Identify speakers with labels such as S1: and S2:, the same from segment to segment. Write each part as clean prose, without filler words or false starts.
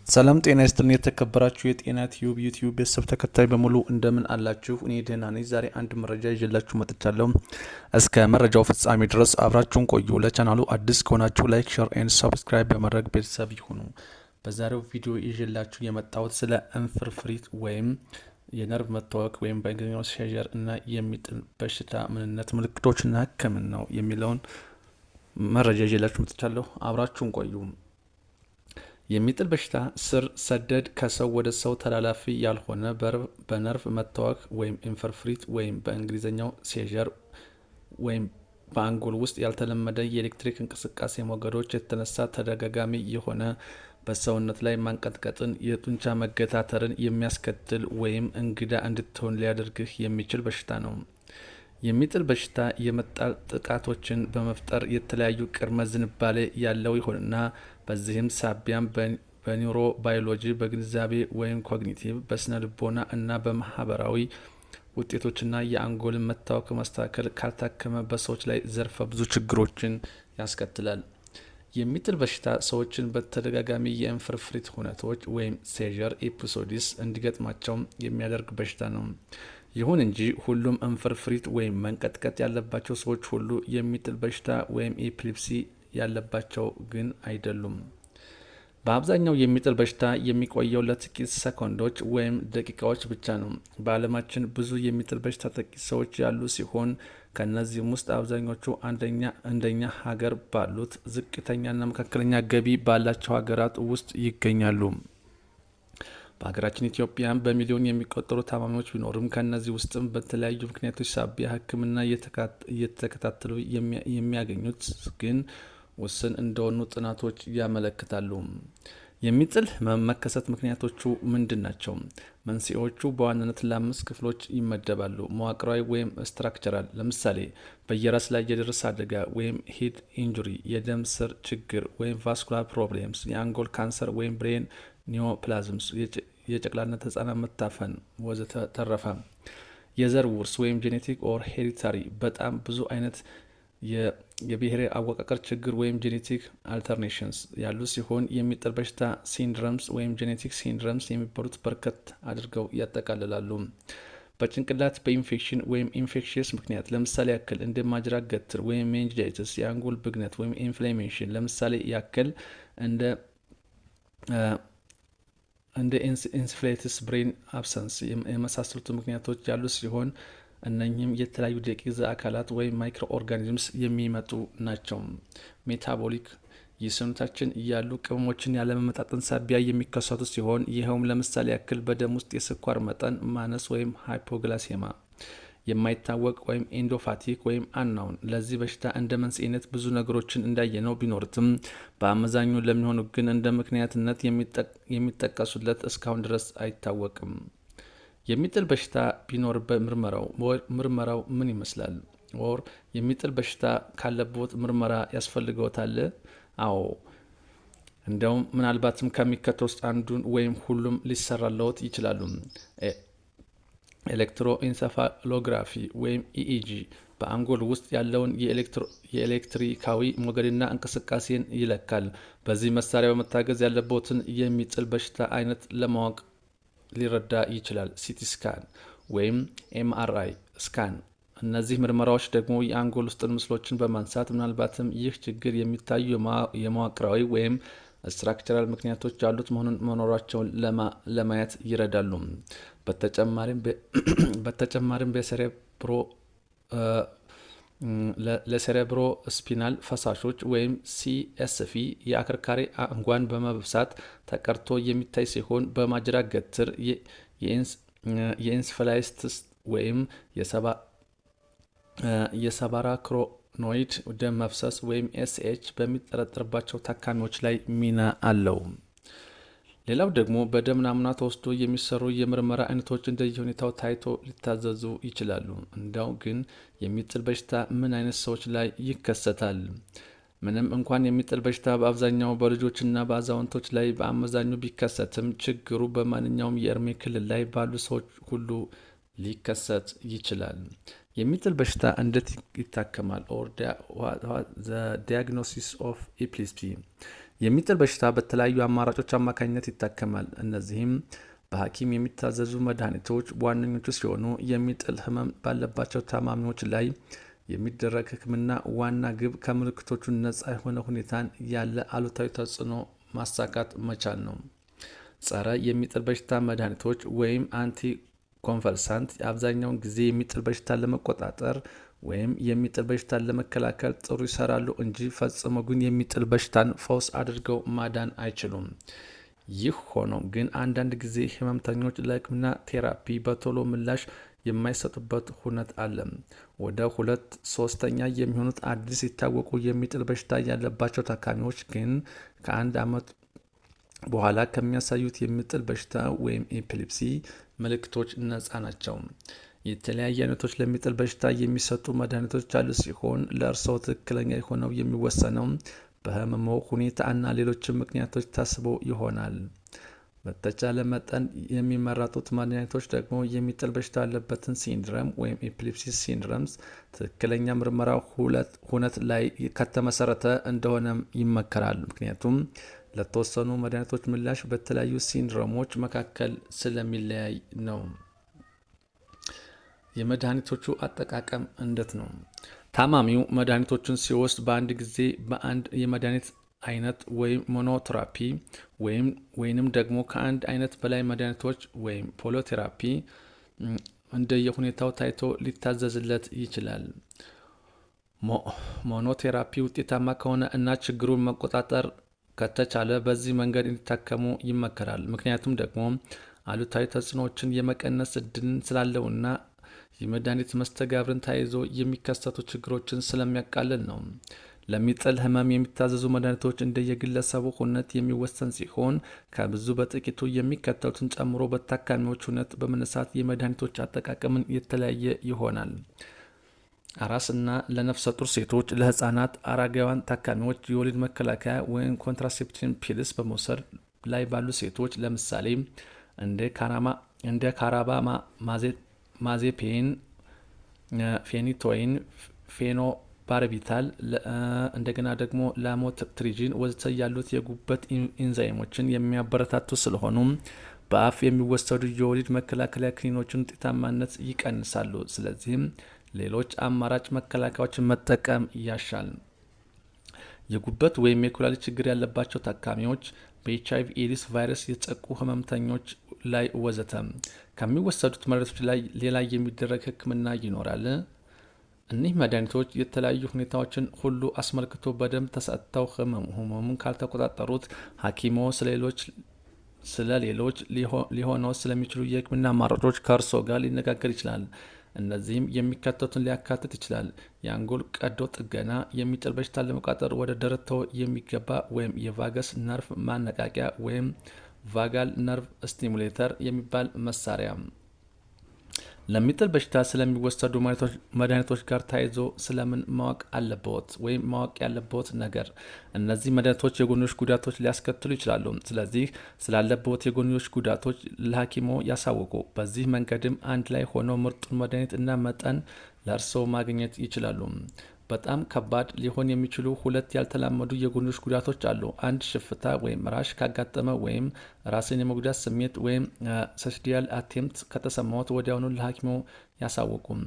S1: ሰላም ጤና ይስጥልን የተከበራችሁ የጤና ቲዩብ ዩቲዩብ ቤተሰብ ተከታይ በሙሉ እንደምን አላችሁ? እኔ ደህና ነኝ። ዛሬ አንድ መረጃ ይዤላችሁ መጥቻለሁ። እስከ መረጃው ፍጻሜ ድረስ አብራችሁን ቆዩ። ለቻናሉ አዲስ ከሆናችሁ ላይክ፣ ሼር ኤንድ ሰብስክራይብ በማድረግ ቤተሰብ ይሁኑ። በዛሬው ቪዲዮ ይዤላችሁ የመጣሁት ስለ እንፍርፍሪት ወይም የነርቭ መታወክ ወይም በእንግሊዝኛው ሴዠር እና የሚጥል በሽታ ምንነት፣ ምልክቶችና ሕክምናው የሚለውን መረጃ ይዤላችሁ መጥቻለሁ። አብራችሁን ቆዩ። የሚጥል በሽታ ስር ሰደድ ከሰው ወደ ሰው ተላላፊ ያልሆነ በነርቭ መታወክ ወይም ኢንፍርፍሪት ወይም በእንግሊዝኛው ሴዠር ወይም በአንጎል ውስጥ ያልተለመደ የኤሌክትሪክ እንቅስቃሴ ሞገዶች የተነሳ ተደጋጋሚ የሆነ በሰውነት ላይ ማንቀጥቀጥን፣ የጡንቻ መገታተርን የሚያስከትል ወይም እንግዳ እንድትሆን ሊያደርግህ የሚችል በሽታ ነው። የሚጥል በሽታ የመጣል ጥቃቶችን በመፍጠር የተለያዩ ቅድመ ዝንባሌ ያለው ይሆንና በዚህም ሳቢያም በኒውሮ ባዮሎጂ፣ በግንዛቤ ወይም ኮግኒቲቭ፣ በስነ ልቦና እና በማህበራዊ ውጤቶችና የአንጎልን መታወክ ማስተካከል ካልታከመ በሰዎች ላይ ዘርፈ ብዙ ችግሮችን ያስከትላል። የሚጥል በሽታ ሰዎችን በተደጋጋሚ የእንፍርፍሪት ሁነቶች ወይም ሴዠር ኤፒሶዲስ እንዲገጥማቸው የሚያደርግ በሽታ ነው። ይሁን እንጂ ሁሉም እንፍርፍሪት ወይም መንቀጥቀጥ ያለባቸው ሰዎች ሁሉ የሚጥል በሽታ ወይም ኤፒሌፕሲ ያለባቸው ግን አይደሉም። በአብዛኛው የሚጥል በሽታ የሚቆየው ለጥቂት ሰኮንዶች ወይም ደቂቃዎች ብቻ ነው። በዓለማችን ብዙ የሚጥል በሽታ ጥቂት ሰዎች ያሉ ሲሆን ከእነዚህም ውስጥ አብዛኞቹ እንደኛ ሀገር ባሉት ዝቅተኛና መካከለኛ ገቢ ባላቸው ሀገራት ውስጥ ይገኛሉ። በሀገራችን ኢትዮጵያን በሚሊዮን የሚቆጠሩ ታማሚዎች ቢኖርም ከእነዚህ ውስጥም በተለያዩ ምክንያቶች ሳቢያ ሕክምና እየተከታተሉ የሚያገኙት ግን ውስን እንደሆኑ ጥናቶች ያመለክታሉ። የሚጥል መከሰት ምክንያቶቹ ምንድን ናቸው? መንስኤዎቹ በዋናነት ለ5 ክፍሎች ይመደባሉ። መዋቅራዊ ወይም ስትራክቸራል፣ ለምሳሌ በየራስ ላይ የደረሰ አደጋ ወይም ሄድ ኢንጁሪ፣ የደም ስር ችግር ወይም ቫስኩላር ፕሮብሌምስ፣ የአንጎል ካንሰር ወይም ብሬን ኒዮፕላዝምስ፣ የጨቅላነት ህጻናት መታፈን ወዘተረፈ። የዘር ውርስ ወይም ጄኔቲክ ኦር ሄሪታሪ፣ በጣም ብዙ አይነት የብሔራዊ አወቃቀር ችግር ወይም ጄኔቲክ አልተርኔሽንስ ያሉ ሲሆን የሚጥል በሽታ ሲንድረምስ ወይም ጄኔቲክ ሲንድረምስ የሚባሉት በርከት አድርገው ያጠቃልላሉ። በጭንቅላት በኢንፌክሽን ወይም ኢንፌክሽየስ ምክንያት ለምሳሌ ያክል እንደ ማጅራት ገትር ወይም ሜኒንጃይተስ፣ የአንጎል ብግነት ወይም ኢንፍላሜሽን ለምሳሌ ያክል እንደ ኢንስፍሌትስ ብሬን አብሰንስ የመሳሰሉት ምክንያቶች ያሉ ሲሆን እነኚህም የተለያዩ ደቂቅ አካላት ወይም ማይክሮ ኦርጋኒዝምስ የሚመጡ ናቸው። ሜታቦሊክ የሰውነታችን ያሉ ቅመሞችን ያለመመጣጠን ሳቢያ የሚከሰቱ ሲሆን ይኸውም ለምሳሌ ያክል በደም ውስጥ የስኳር መጠን ማነስ ወይም ሃይፖግላሴማ፣ የማይታወቅ ወይም ኢንዶፋቲክ ወይም አናውን። ለዚህ በሽታ እንደ መንስኤነት ብዙ ነገሮችን እንዳየነው ቢኖርትም በአመዛኙ ለሚሆኑ ግን እንደ ምክንያትነት የሚጠቀሱለት እስካሁን ድረስ አይታወቅም። የሚጥል በሽታ ቢኖርበት ምርመራው ምን ይመስላል? ኦር የሚጥል በሽታ ካለበት ምርመራ ያስፈልገውታል? አዎ፣ እንደውም ምናልባትም ከሚከተለው ውስጥ አንዱን ወይም ሁሉም ሊሰራለውት ይችላሉ። ኤሌክትሮኢንሰፋሎግራፊ ወይም ኢኢጂ በአንጎል ውስጥ ያለውን የኤሌክትሪካዊ ሞገድና እንቅስቃሴን ይለካል። በዚህ መሳሪያ በመታገዝ ያለበትን የሚጥል በሽታ አይነት ለማወቅ ሊረዳ ይችላል። ሲቲ ስካን ወይም ኤምአርአይ ስካን። እነዚህ ምርመራዎች ደግሞ የአንጎል ውስጥ ምስሎችን በማንሳት ምናልባትም ይህ ችግር የሚታዩ የመዋቅራዊ ወይም ስትራክቸራል ምክንያቶች ያሉት መኖራቸውን ለማየት ይረዳሉ። በተጨማሪም ለሴሬብሮ ስፒናል ፈሳሾች ወይም ሲኤስፊ የአከርካሪ አንጓን በመብሳት ተቀርቶ የሚታይ ሲሆን በማጅራት ገትር የኢንስፈላይትስ ወይም የሰባራክሮኖይድ ደም መፍሰስ ወይም ኤስኤች በሚጠረጠርባቸው ታካሚዎች ላይ ሚና አለው። ሌላው ደግሞ በደም ናሙና ተወስዶ የሚሰሩ የምርመራ አይነቶች እንደየሁኔታው ታይቶ ሊታዘዙ ይችላሉ። እንዳው ግን የሚጥል በሽታ ምን አይነት ሰዎች ላይ ይከሰታል? ምንም እንኳን የሚጥል በሽታ በአብዛኛው በልጆችና በአዛውንቶች ላይ በአመዛኙ ቢከሰትም ችግሩ በማንኛውም የእድሜ ክልል ላይ ባሉ ሰዎች ሁሉ ሊከሰት ይችላል። የሚጥል በሽታ እንዴት ይታከማል? ኦር ዲያግኖሲስ ኦፍ ኤፒሌፕሲ የሚጥል በሽታ በተለያዩ አማራጮች አማካኝነት ይታከማል። እነዚህም በሐኪም የሚታዘዙ መድኃኒቶች ዋነኞቹ ሲሆኑ የሚጥል ህመም ባለባቸው ታማሚዎች ላይ የሚደረግ ሕክምና ዋና ግብ ከምልክቶቹ ነፃ የሆነ ሁኔታን ያለ አሉታዊ ተጽዕኖ ማሳካት መቻል ነው። ጸረ የሚጥል በሽታ መድኃኒቶች ወይም አንቲ ኮንቨልሳንት አብዛኛውን ጊዜ የሚጥል በሽታን ለመቆጣጠር ወይም የሚጥል በሽታን ለመከላከል ጥሩ ይሰራሉ እንጂ ፈጽሞ ግን የሚጥል በሽታን ፈውስ አድርገው ማዳን አይችሉም። ይህ ሆኖ ግን አንዳንድ ጊዜ ህመምተኞች ለሕክምና ቴራፒ በቶሎ ምላሽ የማይሰጡበት ሁነት አለ። ወደ 2/3 የሚሆኑት አዲስ የታወቁ የሚጥል በሽታ ያለባቸው ታካሚዎች ግን ከ1 ዓመት በኋላ ከሚያሳዩት የሚጥል በሽታ ወይም ኤፒሌፕሲ ምልክቶች ነፃ ናቸው። የተለያዩ አይነቶች ለሚጥል በሽታ የሚሰጡ መድኃኒቶች ያሉ ሲሆን ለእርስዎ ትክክለኛ የሆነው የሚወሰነው በህመሞ ሁኔታ እና ሌሎችም ምክንያቶች ታስቦ ይሆናል። በተቻለ መጠን የሚመረጡት መድኃኒቶች ደግሞ የሚጥል በሽታ ያለበትን ሲንድረም ወይም ኤፒሌፕሲ ሲንድረምስ ትክክለኛ ምርመራ ሁነት ላይ ከተመሰረተ እንደሆነም ይመከራል። ምክንያቱም ለተወሰኑ መድኃኒቶች ምላሽ በተለያዩ ሲንድሮሞች መካከል ስለሚለያይ ነው። የመድኃኒቶቹ አጠቃቀም እንዴት ነው? ታማሚው መድኃኒቶችን ሲወስድ በአንድ ጊዜ በአንድ የመድኃኒት አይነት ወይም ሞኖቴራፒ ወይንም ደግሞ ከአንድ አይነት በላይ መድኃኒቶች ወይም ፖሊቴራፒ እንደየሁኔታው ታይቶ ሊታዘዝለት ይችላል። ሞኖቴራፒ ውጤታማ ከሆነ እና ችግሩን መቆጣጠር ከተቻለ በዚህ መንገድ እንዲታከሙ ይመከራል። ምክንያቱም ደግሞ አሉታዊ ተጽዕኖዎችን የመቀነስ እድልን ስላለውና የመድኃኒት መስተጋብርን ተያይዞ የሚከሰቱ ችግሮችን ስለሚያቃልል ነው። ለሚጥል ህመም የሚታዘዙ መድኃኒቶች እንደየግለሰቡ ሁነት የሚወሰን ሲሆን ከብዙ በጥቂቱ የሚከተሉትን ጨምሮ በታካሚዎች ሁነት በመነሳት የመድኃኒቶች አጠቃቀምን የተለያየ ይሆናል። አራስና ለነፍሰ ጡር ሴቶች፣ ለህፃናት፣ አረጋውያን ታካሚዎች፣ የወሊድ መከላከያ ወይም ኮንትራሴፕቲቭ ፒልስ በመውሰድ ላይ ባሉ ሴቶች ለምሳሌ እንደ ካራባ ማዜፔን፣ ፌኒቶይን፣ ፌኖባርቢታል እንደገና ደግሞ ላሞትሪጂን ወዘተ ያሉት የጉበት ኢንዛይሞችን የሚያበረታቱ ስለሆኑ በአፍ የሚወሰዱ የወሊድ መከላከያ ክኒኖችን ውጤታማነት ይቀንሳሉ። ስለዚህም ሌሎች አማራጭ መከላከያዎችን መጠቀም ያሻል። የጉበት ወይም የኩላሊት ችግር ያለባቸው ታካሚዎች፣ በኤችአይቪ ኤድስ ቫይረስ የተጠቁ ህመምተኞች ላይ ወዘተ ከሚወሰዱት መድኃኒቶች ላይ ሌላ የሚደረግ ሕክምና ይኖራል። እኒህ መድኃኒቶች የተለያዩ ሁኔታዎችን ሁሉ አስመልክቶ በደንብ ተሰጥተው ህመሙን ካልተቆጣጠሩት ሐኪሞ ስለ ሌሎች ሊሆነው ስለሚችሉ የሕክምና አማራጮች ከእርስዎ ጋር ሊነጋገር ይችላል። እነዚህም የሚከተቱን ሊያካትት ይችላል። የአንጎል ቀዶ ጥገና፣ የሚጥል በሽታን ለመቆጣጠር ወደ ደረትዎ የሚገባ ወይም የቫገስ ነርቭ ማነቃቂያ ወይም ቫጋል ነርቭ ስቲሙሌተር የሚባል መሳሪያ። ለሚጥል በሽታ ስለሚወሰዱ መድኃኒቶች ጋር ተያይዞ ስለምን ማወቅ አለብዎት ወይም ማወቅ ያለብዎት ነገር። እነዚህ መድኃኒቶች የጎንዮሽ ጉዳቶች ሊያስከትሉ ይችላሉ። ስለዚህ ስላለብዎት የጎንዮሽ ጉዳቶች ለሐኪሞ ያሳውቁ። በዚህ መንገድም አንድ ላይ ሆነው ምርጡን መድኃኒት እና መጠን ለእርስዎ ማግኘት ይችላሉ። በጣም ከባድ ሊሆን የሚችሉ 2 ያልተላመዱ የጎንዮሽ ጉዳቶች አሉ። አንድ ሽፍታ ወይም ራሽ ካጋጠመ ወይም ራስን የመጉዳት ስሜት ወይም ሰስዲያል አቴምፕት ከተሰማዎት ወዲያውኑ ለሐኪሙ ያሳውቁም።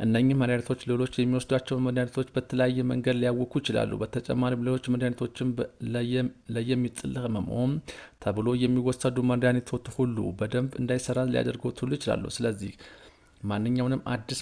S1: እነኚህ መድኃኒቶች ሌሎች የሚወስዷቸውን መድኃኒቶች በተለያየ መንገድ ሊያውኩ ይችላሉ። በተጨማሪም ሌሎች መድኃኒቶችን ለየሚጥል ህመም ተብሎ የሚወሰዱ መድኃኒቶች ሁሉ በደንብ እንዳይሰራ ሊያደርጉት ሁሉ ይችላሉ። ስለዚህ ማንኛውንም አዲስ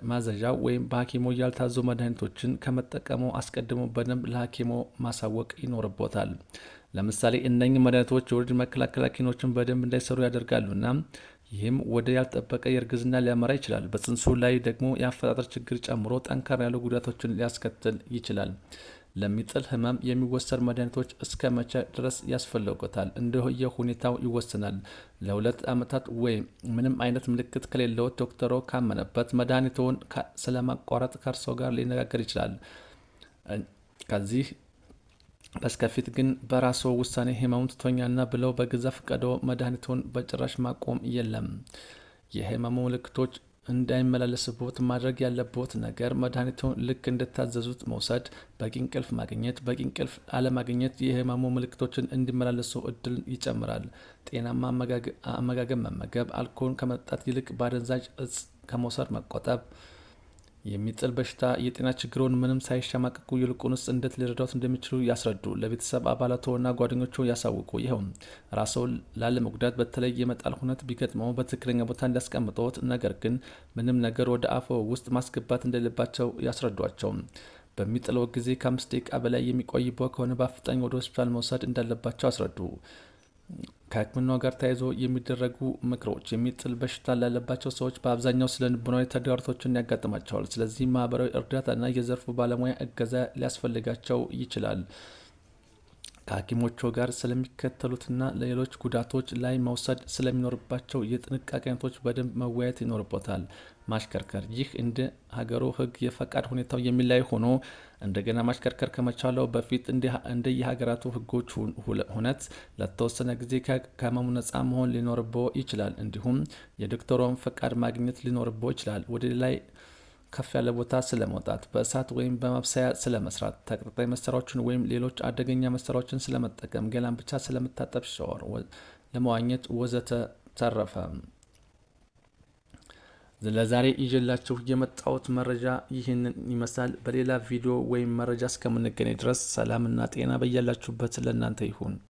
S1: ማዘዣ ወይም በሐኪሞ ያልታዘዙ መድኃኒቶችን ከመጠቀሙ አስቀድሞ በደንብ ለሐኪሞ ማሳወቅ ይኖርቦታል። ለምሳሌ እነኚህ መድኃኒቶች የወሊድ መከላከያ ክኒኖችን በደንብ እንዳይሰሩ ያደርጋሉና ይህም ወደ ያልጠበቀ የእርግዝና ሊያመራ ይችላል። በጽንሱ ላይ ደግሞ የአፈጣጠር ችግር ጨምሮ ጠንካራ ያሉ ጉዳቶችን ሊያስከትል ይችላል። ለሚጥል ህመም የሚወሰድ መድኃኒቶች እስከ መቼ ድረስ ያስፈልጎታል? እንደየ ሁኔታው ይወሰናል። ለ2 ዓመታት ወይም ምንም አይነት ምልክት ከሌለው ዶክተሮ ካመነበት መድኃኒቱን ስለማቋረጥ ከእርስዎ ጋር ሊነጋገር ይችላል። ከዚህ በስከፊት ግን በራስዎ ውሳኔ ህመሙን ትቶኛልና ብለው በገዛ ፈቃድዎ መድኃኒቱን በጭራሽ ማቆም የለም። የህመሙ ምልክቶች እንዳይመላለስቦት ማድረግ ያለቦት ነገር መድኃኒቱን ልክ እንደታዘዙት መውሰድ፣ በቂ እንቅልፍ ማግኘት። በቂ እንቅልፍ አለማግኘት የህመሙ ምልክቶችን እንዲመላለሱ እድል ይጨምራል። ጤናማ አመጋገብ መመገብ፣ አልኮል ከመጠጣት ይልቅ በአደንዛዥ እጽ ከመውሰድ መቆጠብ። የሚጥል በሽታ የጤና ችግሮን ምንም ሳይሸማቀቁ ይልቁንስ እንዴት ሊረዳዎት እንደሚችሉ ያስረዱ። ለቤተሰብ አባላቶና ጓደኞቹ ያሳውቁ። ይኸውም ራስዎን ላለመጉዳት በተለይ የመጣል ሁነት ቢገጥመው በትክክለኛ ቦታ እንዲያስቀምጡት፣ ነገር ግን ምንም ነገር ወደ አፎ ውስጥ ማስገባት እንደሌለባቸው ያስረዷቸው። በሚጥለው ጊዜ ከ5 ደቂቃ በላይ የሚቆይበው ከሆነ በአፋጣኝ ወደ ሆስፒታል መውሰድ እንዳለባቸው አስረዱ። ከሕክምናው ጋር ተያይዞ የሚደረጉ ምክሮች የሚጥል በሽታ ላለባቸው ሰዎች በአብዛኛው ስለ ልቦናዊ ተግዳሮቶችን ያጋጥማቸዋል። ስለዚህ ማህበራዊ እርዳታና የዘርፉ ባለሙያ እገዛ ሊያስፈልጋቸው ይችላል። ከሐኪሞቹ ጋር ስለሚከተሉትና ለሌሎች ጉዳቶች ላይ መውሰድ ስለሚኖርባቸው የጥንቃቄ አይነቶች በደንብ መወያየት ይኖርቦታል። ማሽከርከር፣ ይህ እንደ ሀገሩ ሕግ የፈቃድ ሁኔታው የሚለያይ ሆኖ እንደገና ማሽከርከር ከመቻለው በፊት እንደ የሀገራቱ ሕጎች ሁነት ለተወሰነ ጊዜ ከህመሙ ነጻ መሆን ሊኖርቦ ይችላል። እንዲሁም የዶክተሮን ፈቃድ ማግኘት ሊኖርቦ ይችላል። ወደ ላይ ከፍ ያለ ቦታ ስለመውጣት፣ በእሳት ወይም በማብሰያ ስለመስራት፣ ተቀጣጣይ መሳሪያዎችን ወይም ሌሎች አደገኛ መሳሪያዎችን ስለመጠቀም፣ ገላን ብቻ ስለመታጠብ፣ ሻወር ለመዋኘት ወዘተ ተረፈ። ለዛሬ ይዤላችሁ የመጣሁት መረጃ ይህንን ይመስላል። በሌላ ቪዲዮ ወይም መረጃ እስከምንገናኝ ድረስ ሰላምና ጤና በያላችሁበት ለእናንተ ይሁን።